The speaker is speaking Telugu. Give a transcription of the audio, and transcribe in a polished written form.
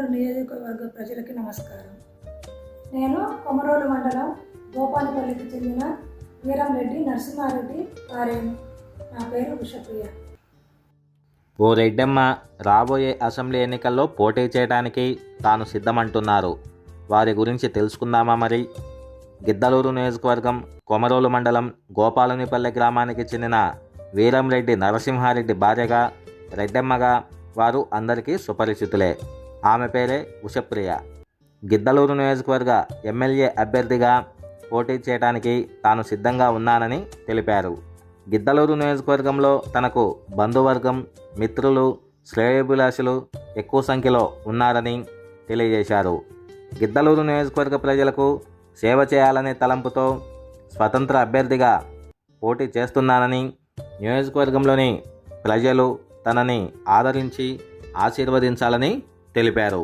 నియోజకవర్గ ప్రజలకి నమస్కారం. నేను కొమరోలు మండలం గోపాలపల్లికి చెందిన వీరంరెడ్డి నరసింహారెడ్డి భార్యను. నా పేరు ఉషప్రియ. ఓ రెడ్డమ్మ రాబోయే అసెంబ్లీ ఎన్నికల్లో పోటీ చేయడానికి తాను సిద్ధమంటున్నారు. వారి గురించి తెలుసుకుందామా మరి? గిద్దలూరు నియోజకవర్గం కొమరోలు మండలం గోపాలనిపల్లి గ్రామానికి చెందిన వీరంరెడ్డి నరసింహారెడ్డి భార్యగా, రెడ్డమ్మగా వారు అందరికీ సుపరిచితులే. ఆమె పేరే ఉషప్రియ. గిద్దలూరు నియోజకవర్గ ఎమ్మెల్యే అభ్యర్థిగా పోటీ చేయడానికి తాను సిద్ధంగా ఉన్నానని తెలిపారు. గిద్దలూరు నియోజకవర్గంలో తనకు బంధువర్గం, మిత్రులు, శ్రేయోభిలాషులు ఎక్కువ సంఖ్యలో ఉన్నారని తెలియజేశారు. గిద్దలూరు నియోజకవర్గ ప్రజలకు సేవ చేయాలనే తలంపుతో స్వతంత్ర అభ్యర్థిగా పోటీ చేస్తున్నానని, నియోజకవర్గంలోని ప్రజలు తనని ఆదరించి ఆశీర్వదించాలని తెలిపారు.